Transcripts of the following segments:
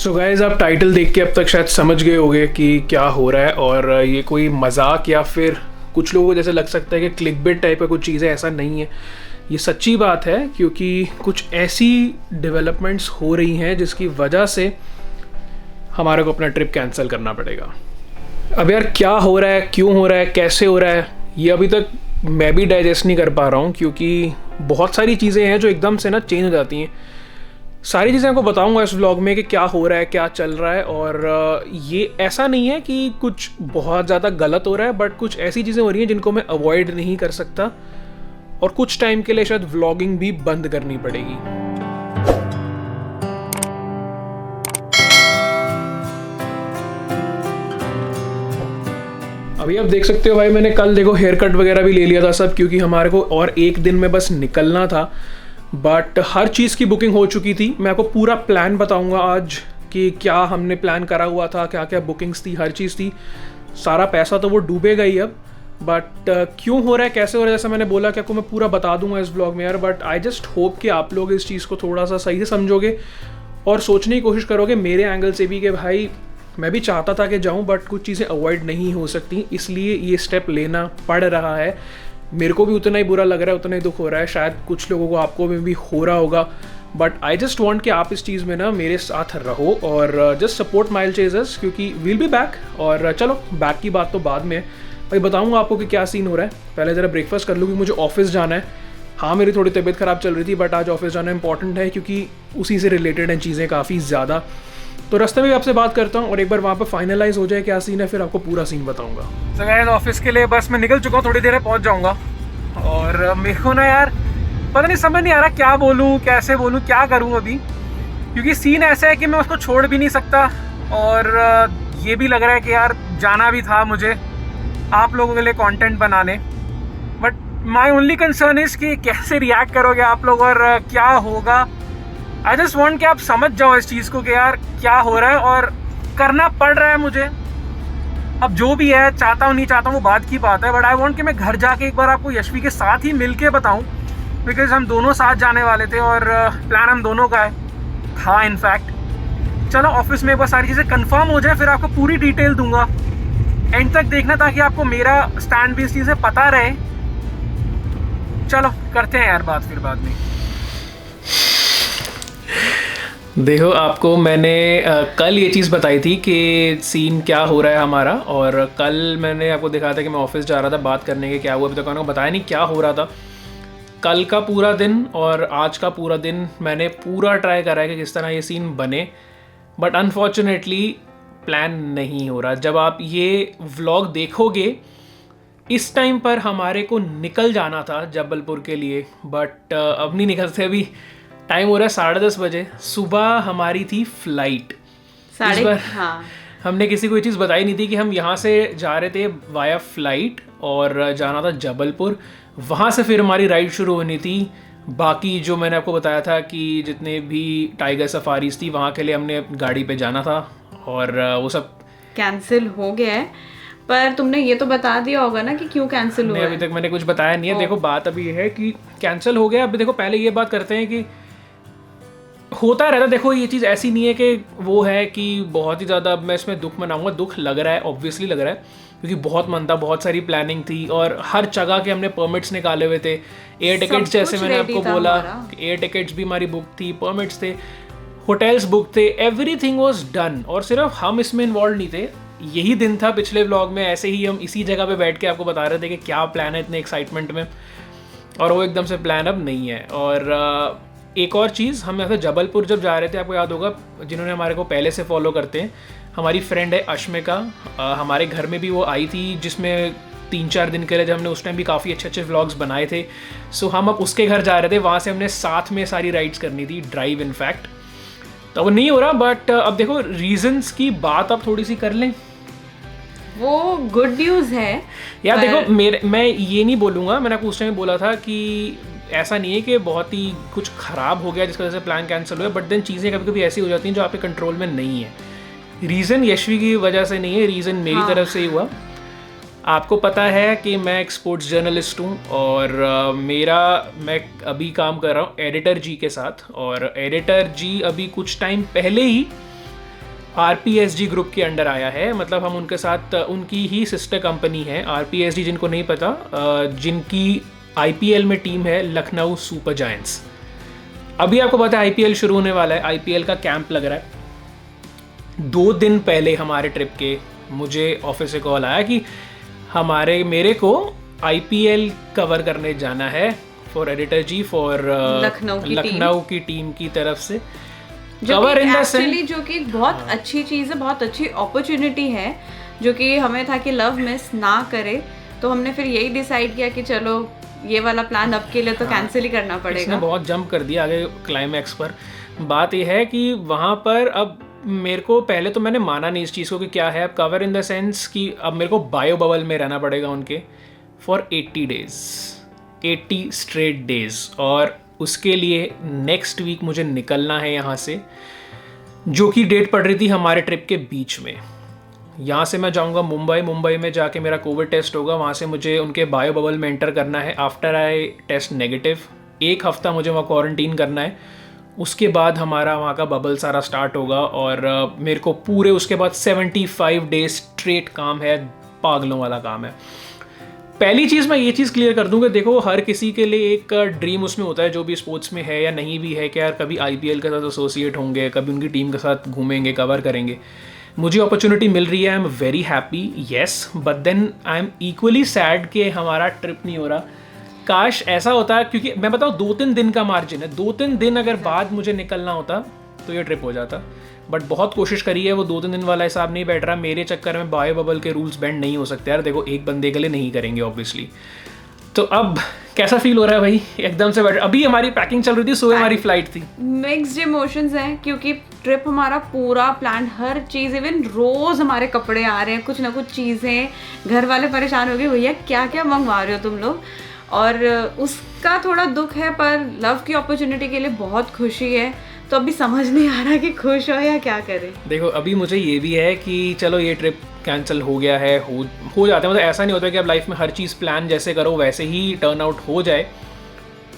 So guys आप title देख के अब तक शायद समझ गए होंगे कि क्या हो रहा है और ये कोई मजाक या फिर कुछ लोगों को जैसे लग सकता है कि क्लिकबेट टाइप का कुछ चीज़ है। ऐसा नहीं है, ये सच्ची बात है क्योंकि कुछ ऐसी डेवलपमेंट्स हो रही हैं जिसकी वजह से हमारे को अपना ट्रिप कैंसिल करना पड़ेगा। अब यार क्या हो रहा है, क्यों हो रहा है, कैसे हो रहा है, ये अभी तक मैं भी डाइजेस्ट नहीं कर पा रहा हूँ क्योंकि बहुत सारी चीज़ें हैं जो एकदम से ना चेंज हो जाती हैं। सारी चीज़ें आपको बताऊंगा इस व्लॉग में कि क्या हो रहा है, क्या चल रहा है। और ये ऐसा नहीं है कि कुछ बहुत ज़्यादा गलत हो रहा है, बट कुछ ऐसी चीज़ें हो रही हैं जिनको मैं अवॉइड नहीं कर सकता और कुछ टाइम के लिए शायद व्लॉगिंग भी बंद करनी पड़ेगी। अभी आप देख सकते हो भाई, मैंने कल देखो हेयर कट वगैरह भी ले लिया था सब, क्योंकि हमारे को और एक दिन में बस निकलना था। बट हर चीज़ की बुकिंग हो चुकी थी। मैं आपको पूरा प्लान बताऊंगा आज कि क्या हमने प्लान करा हुआ था, क्या क्या बुकिंग्स थी, हर चीज़ थी। सारा पैसा तो वो डूबेगा ही अब, बट क्यों हो रहा है, कैसे हो रहा है, जैसा मैंने बोला कि आपको मैं पूरा बता दूंगा इस ब्लॉग में यार। बट आई जस्ट होप कि आप लोग इस चीज़ को थोड़ा सा सही से समझोगे और सोचने की कोशिश करोगे मेरे एंगल से भी कि भाई मैं भी चाहता था कि जाऊं, बट कुछ चीज़ें अवॉइड नहीं हो सकती, इसलिए ये स्टेप लेना पड़ रहा है। मेरे को भी उतना ही बुरा लग रहा है, उतना ही दुख हो रहा है, शायद कुछ लोगों को, आपको भी हो रहा होगा। बट आई जस्ट वॉन्ट कि आप इस चीज़ में ना मेरे साथ रहो और जस्ट सपोर्ट माई चेजर्स, क्योंकि वील बी बैक। और चलो बैक की बात तो बाद में है भाई, बताऊंगा आपको कि क्या सीन हो रहा है। पहले ज़रा ब्रेकफास्ट कर लूँ कि मुझे ऑफिस जाना है। हाँ, मेरी थोड़ी तबीयत ख़राब चल रही थी, बट आज ऑफिस जाना इंपॉर्टेंट है क्योंकि उसी से रिलेटेड हैं चीज़ें काफ़ी ज़्यादा। तो रास्ते में भी आपसे बात करता हूँ और एक बार वहाँ पर फाइनलाइज हो जाए क्या सीन है, फिर आपको पूरा सीन बताऊँगा। तो गाइस ऑफिस के लिए बस मैं निकल चुका हूँ, थोड़ी देर में पहुँच जाऊँगा। और मेरे को ना यार पता नहीं, समझ नहीं आ रहा क्या बोलूँ, कैसे बोलूँ, क्या करूँ अभी, क्योंकि सीन ऐसा है कि मैं उसको छोड़ भी नहीं सकता और ये भी लग रहा है कि यार जाना भी था मुझे आप लोगों के लिए कंटेंट बनाने। But my only concern is कि कैसे रिएक्ट करोगे आप लोग और क्या होगा। आई जस्ट वांट कि आप समझ जाओ इस चीज़ को कि यार क्या हो रहा है और करना पड़ रहा है मुझे। अब जो भी है, चाहता हूँ नहीं चाहता हूँ वो बात की बात है, बट आई वांट कि मैं घर जाके एक बार आपको यशवी के साथ ही मिल के बताऊँ, बिकॉज हम दोनों साथ जाने वाले थे और प्लान हम दोनों का था इनफैक्ट। चलो ऑफिस में एक बार सारी चीज़ें कंफर्म हो जाए, फिर आपको पूरी डिटेल दूंगा, एंड तक देखना ताकि आपको मेरा स्टैंड भी इस चीज़ें पता रहे। चलो करते हैं यार बात फिर बाद में। देखो आपको मैंने कल ये चीज़ बताई थी कि सीन क्या हो रहा है हमारा, और कल मैंने आपको दिखाया था कि मैं ऑफिस जा रहा था बात करने के, क्या हुआ अभी तक मैंने बताया नहीं क्या हो रहा था। कल का पूरा दिन और आज का पूरा दिन मैंने पूरा ट्राई करा है कि किस तरह ये सीन बने, बट अनफॉर्चुनेटली प्लान नहीं हो रहा। जब आप ये व्लॉग देखोगे इस टाइम पर हमारे को निकल जाना था जबलपुर के लिए, बट अब नहीं निकलते। अभी टाइम हो रहा है 10:30 बजे, सुबह हमारी थी फ्लाइट। इस बार हाँ। हमने किसी को ये चीज़ बताई नहीं थी कि हम यहाँ से जा रहे थे वाया फ्लाइट और जाना था जबलपुर, वहाँ से फिर हमारी राइड शुरू होनी थी। बाकी जो मैंने आपको बताया था कि जितने भी टाइगर सफारीज थी वहाँ के लिए हमने गाड़ी पे जाना था और वो सब कैंसिल हो गया है। पर तुमने ये तो बता दिया होगा ना कि क्यों कैंसिल हुआ है? अभी तक मैंने कुछ बताया नहीं है। देखो बात अभी ये है कि कैंसिल हो गया। अभी देखो पहले ये बात करते हैं कि होता रहता, देखो ये चीज़ ऐसी नहीं है कि वो है कि बहुत ही ज़्यादा अब मैं इसमें दुख मनाऊंगा। दुख लग रहा है, ऑब्वियसली लग रहा है, क्योंकि बहुत मन था, बहुत सारी प्लानिंग थी और हर जगह के हमने परमिट्स निकाले हुए थे। एयर टिकट्स, जैसे मैंने आपको बोला, एयर टिकट्स भी हमारी बुक थी, परमिट्स थे, होटल्स बुक थे, एवरीथिंग वाज डन। और सिर्फ हम इसमें इन्वॉल्व नहीं थे। यही दिन था पिछले व्लॉग में, ऐसे ही हम इसी जगह पे बैठ के आपको बता रहे थे कि क्या प्लान है इतने एक्साइटमेंट में, और वो एकदम से प्लान अब नहीं है। और एक और चीज़, हम ऐसे जबलपुर जब जा रहे थे, आपको याद होगा जिन्होंने हमारे को पहले से फॉलो करते हैं, हमारी फ्रेंड है अश्मिका, हमारे घर में भी वो आई थी, जिसमें 3-4 दिन के लिए जब हमने उस टाइम भी काफ़ी अच्छे व्लॉग्स बनाए थे। सो हम अब उसके घर जा रहे थे, वहाँ से हमने साथ में सारी राइड्स करनी थी, ड्राइव इनफैक्ट। तो वो नहीं हो रहा, बट अब देखो रीजंस की बात अब थोड़ी सी कर लें। वो गुड न्यूज़ है यार देखो मैं ये नहीं बोलूँगा, मैंने आपको उस टाइम बोला था कि ऐसा नहीं है कि बहुत ही कुछ ख़राब हो गया जिसकी वजह से प्लान कैंसिल हुआ, बट देन चीज़ें कभी कभी ऐसी हो जाती हैं जो आपके कंट्रोल में नहीं है। रीज़न यशवी की वजह से नहीं है, रीज़न मेरी तरफ से ही हुआ। आपको पता है कि मैं एक स्पोर्ट्स जर्नलिस्ट हूँ और मैं अभी काम कर रहा हूँ एडिटर जी के साथ, और एडिटर जी अभी कुछ टाइम पहले ही RPSG ग्रुप के अंडर आया है, मतलब हम उनके साथ, उनकी ही सिस्टर कंपनी है RPSG, जिनको नहीं पता, जिनकी IPL में टीम है लखनऊ सुपर जायंट्स। अभी आपको पता है IPL शुरू होने वाला है, IPL का कैंप लग रहा है। 2 दिन पहले हमारे ट्रिप के मुझे ऑफिस से कॉल आया कि मेरे को IPL कवर करने जाना है for editor ji, for Lucknow की टीम की तरफ से। कवर इन द सेंस जो कि बहुत अच्छी चीज़ है, बहुत अच्छी अपॉर्चुनिटी है, जो कि हमें था कि लव मिस ना करे, तो हमने फिर यही डिसाइड किया कि चलो ये वाला प्लान अब के लिए तो कैंसिल ही करना पड़ेगा। इसने बहुत जंप कर दिया आगे क्लाइमैक्स पर। बात यह है कि वहाँ पर अब मेरे को, पहले तो मैंने माना नहीं इस चीज़ को कि क्या है, अब कवर इन द सेंस कि अब मेरे को बायो बबल में रहना पड़ेगा उनके फॉर 80 डेज, 80 स्ट्रेट डेज, और उसके लिए नेक्स्ट वीक मुझे निकलना है यहाँ से, जो कि डेट पड़ रही थी हमारे ट्रिप के बीच में। यहाँ से मैं जाऊँगा मुंबई में जाके मेरा कोविड टेस्ट होगा, वहाँ से मुझे उनके बायो बबल में एंटर करना है। आफ्टर आई टेस्ट नेगेटिव, 1 हफ्ता मुझे वहाँ क्वारंटीन करना है, उसके बाद हमारा वहाँ का बबल सारा स्टार्ट होगा, और मेरे को पूरे उसके बाद 75 डेज स्ट्रेट काम है, पागलों वाला काम है। पहली चीज़ मैं ये चीज़ क्लियर कर दूँ कि देखो, हर किसी के लिए एक ड्रीम उसमें होता है, जो भी स्पोर्ट्स में है या नहीं भी है, कि यार कभी IPL के साथ एसोसिएट होंगे, कभी उनकी टीम के साथ घूमेंगे, कवर करेंगे। मुझे अपॉर्चुनिटी मिल रही है, I am very happy, yes, but then I am equally sad कि हमारा ट्रिप नहीं हो रहा। काश ऐसा होता, क्योंकि मैं बताऊँ 2-3 दिन का मार्जिन है, 2-3 दिन अगर बाद मुझे निकलना होता तो ये ट्रिप हो जाता। बट बहुत कोशिश करी है, वो 2-3 दिन वाला हिसाब नहीं बैठ रहा। मेरे चक्कर में बायो बबल के रूल्स बेंड नहीं हो सकते यार, देखो एक बंदे के लिए नहीं करेंगे ऑब्वियसली। तो अब कैसा फील हो रहा है भाई, एकदम से बैठ, अभी हमारी पैकिंग चल रही थी, सुबह हमारी फ्लाइट थी। मिक्स्ड इमोशंस हैं, क्योंकि ट्रिप हमारा पूरा प्लान, हर चीज़, इवन रोज़ हमारे कपड़े आ रहे हैं, कुछ ना कुछ चीज़ें, घर वाले परेशान हो गए, भैया क्या क्या मंगवा रहे हो तुम लोग, और उसका थोड़ा दुख है, पर लव की अपॉर्चुनिटी के लिए बहुत खुशी है। तो अभी समझ नहीं आ रहा कि खुश हो या क्या करें। देखो अभी मुझे ये भी है कि चलो ये ट्रिप कैंसिल हो गया है, हो जाता है, मतलब ऐसा नहीं होता कि अब लाइफ में हर चीज़ प्लान जैसे करो वैसे ही टर्न आउट हो जाए।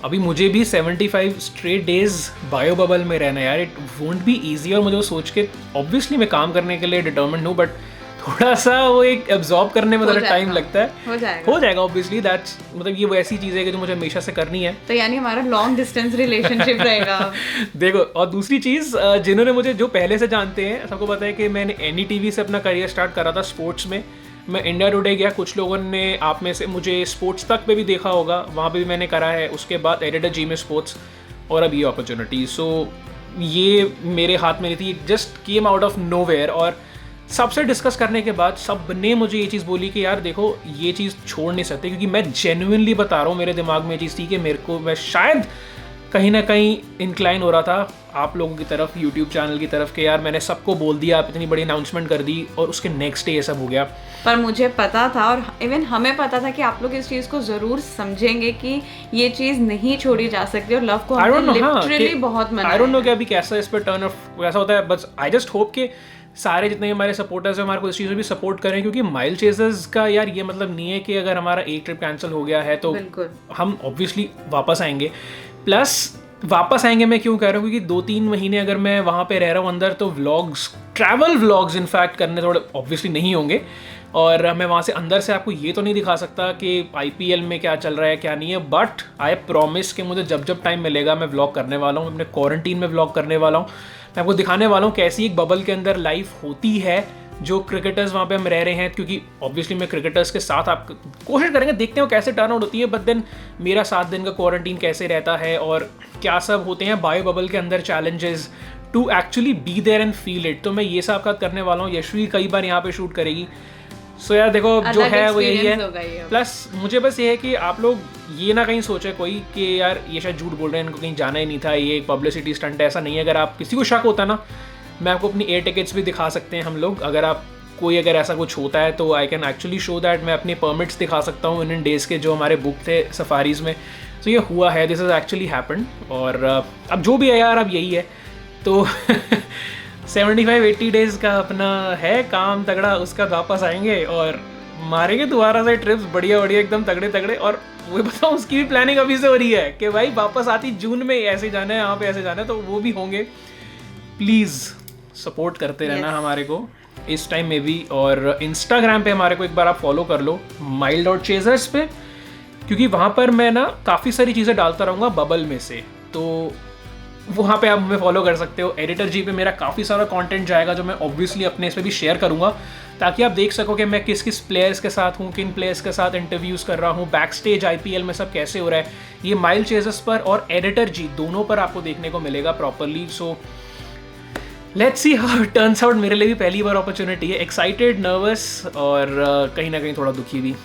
अभी मुझे भी 75 स्ट्रेट डेज बायो बबल में रहना यार, इट वोंट बी ईजी, और मुझे वो सोच के ऑब्वियसली मैं काम करने के लिए डिटर्मिन्ड हूँ, बट थोड़ा सा वो एक एब्जॉर्ब करने में थोड़ा टाइम लगता है। हो जाएगा ऑब्वियसली, दैट्स, मतलब ये वो ऐसी चीज़ है कि जो मुझे हमेशा से करनी है। तो यानी हमारा लॉन्ग डिस्टेंस रिलेशनशिप रहेगा। देखो, और दूसरी चीज़, जिन्होंने मुझे जो पहले से जानते हैं, सबको पता है कि मैंने NDTV से अपना करियर स्टार्ट करा था स्पोर्ट्स में। मैं इंडिया टुडे गया, कुछ लोगों ने आप में से मुझे स्पोर्ट्स तक पे भी देखा होगा, वहाँ पे भी मैंने करा है। उसके बाद एडिटर जी में स्पोर्ट्स, और अब ये अपॉर्चुनिटी। सो ये मेरे हाथ में नहीं थी, just came out of nowhere. और सबसे डिस्कस करने के बाद सब ने मुझे ये चीज़ बोली कि यार देखो ये चीज़ छोड़ नहीं सकते, क्योंकि मैं जेन्युइनली बता रहा हूँ, मेरे दिमाग में ये चीज़ थी कि मेरे को, मैं शायद कहीं ना कहीं इंक्लाइन हो रहा था आप लोगों की तरफ, यूट्यूब चैनल की तरफ, कि यार मैंने सबको बोल दिया, आप इतनी बड़ी अनाउंसमेंट कर दी, और उसके नेक्स्ट डे ये सब हो गया। पर मुझे पता था, और इवन हमें पता था कि आप लोग इस चीज़ को ज़रूर समझेंगे कि ये चीज़ नहीं छोड़ी जा सकती, और लव को हमने लिटरली बहुत मनाया। आई डोंट नो कि अभी कैसा इस पर टर्न ऑफ कैसा होता है, बस आई जस्ट होप कि सारे जितने भी हमारे सपोर्टर्स हैं हमारे को इस चीज़ में भी सपोर्ट करें, क्योंकि माइल चेजर्स का यार ये मतलब नहीं है कि अगर हमारा एक ट्रिप कैंसिल हो गया है तो हम ऑब्वियसली वापस आएंगे। प्लस वापस आएंगे मैं क्यों कह रहा हूँ, क्योंकि 2-3 महीने अगर मैं वहाँ पे रह रहा हूँ अंदर, तो व्लॉग्स, ट्रैवल व्लॉग्स इनफैक्ट करने थोड़े ऑब्वियसली नहीं होंगे, और मैं वहाँ से अंदर से आपको ये तो नहीं दिखा सकता कि IPL में क्या चल रहा है क्या नहीं है। बट आई प्रॉमिस कि मुझे जब जब टाइम मिलेगा मैं व्लॉग करने वाला हूँ, अपने क्वारंटीन में व्लॉग करने वाला हूँ। मैं आपको दिखाने वाला हूँ कैसी एक बबल के अंदर लाइफ होती है, जो क्रिकेटर्स वहाँ पे हम रह रहे हैं, क्योंकि ऑब्वियसली मैं क्रिकेटर्स के साथ आप कोशिश करेंगे, देखते हैं कैसे टर्न आउट होती है। बट देन मेरा 7 दिन का क्वारंटीन कैसे रहता है, और क्या सब होते हैं बायो बबल के अंदर challenges, to actually be there and feel it. तो मैं ये सब आपका करने वाला हूँ। यशवी कई बार यहाँ पे शूट करेगी। सो यार देखो जो है वो यही है। प्लस मुझे बस ये है कि आप लोग ये ना कहीं सोचे कोई कि यार ये शायद झूठ बोल रहे हैं, इनको कहीं जाना ही नहीं था, ये एक पब्लिसिटी स्टंट है। ऐसा नहीं है। अगर आप किसी को शक होता ना, मैं आपको अपनी एयर टिकट्स भी दिखा सकते हैं हम लोग। अगर आप अगर ऐसा कुछ होता है तो I can actually show that. मैं अपने परमिट्स दिखा सकता हूँ इन डेज़ के जो हमारे बुक थे सफारीज़ में। तो ये हुआ है, दिस इज़ एक्चुअली हैपेंड। और अब जो भी है यार अब यही है। तो 75-80 डेज़ का अपना है काम तगड़ा, उसका वापस आएंगे और मारेंगे दोबारा से ट्रिप्स बढ़िया बढ़िया एकदम तगड़े तगड़े। और वो बताऊँ उसकी भी प्लानिंग अभी से हो रही है कि भाई वापस आती जून में ऐसे जाना है, यहाँ पे ऐसे जाना है, तो वो भी होंगे। प्लीज़ सपोर्ट करते रहना हमारे को इस टाइम में भी। और इंस्टाग्राम पे हमारे को एक बार आप फॉलो कर लो mild.chasers पे, क्योंकि वहाँ पर मैं ना काफ़ी सारी चीज़ें डालता रहूँगा बबल में से, तो वहाँ पे आप हमें फॉलो कर सकते हो। एडिटर जी पे मेरा काफ़ी सारा कंटेंट जाएगा जो मैं ऑब्वियसली अपने इस पे भी शेयर करूँगा, ताकि आप देख सको कि मैं किस किस प्लेयर्स के साथ हूँ, किन प्लेयर्स के साथ इंटरव्यूज़ कर रहा हूँ, बैक स्टेज IPL में सब कैसे हो रहा है। ये माइल्ड चेजर्स पर और एडिटर जी दोनों पर आपको देखने को मिलेगा properly. So let's see how it turns out. मेरे लिए भी पहली बार अपॉर्चुनिटी है, एक्साइटेड, नर्वस और कहीं ना कहीं थोड़ा दुखी भी।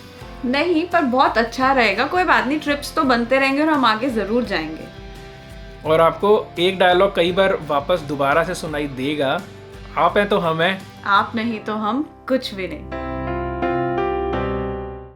नहीं, पर बहुत अच्छा रहेगा, कोई बात नहीं, ट्रिप्स तो बनते रहेंगे और हम आगे ज़रूर जाएंगे। और आपको एक डायलॉग कई बार वापस दोबारा से सुनाई देगा, आप हैं तो हम हैं, आप नहीं तो हम कुछ भी नहीं।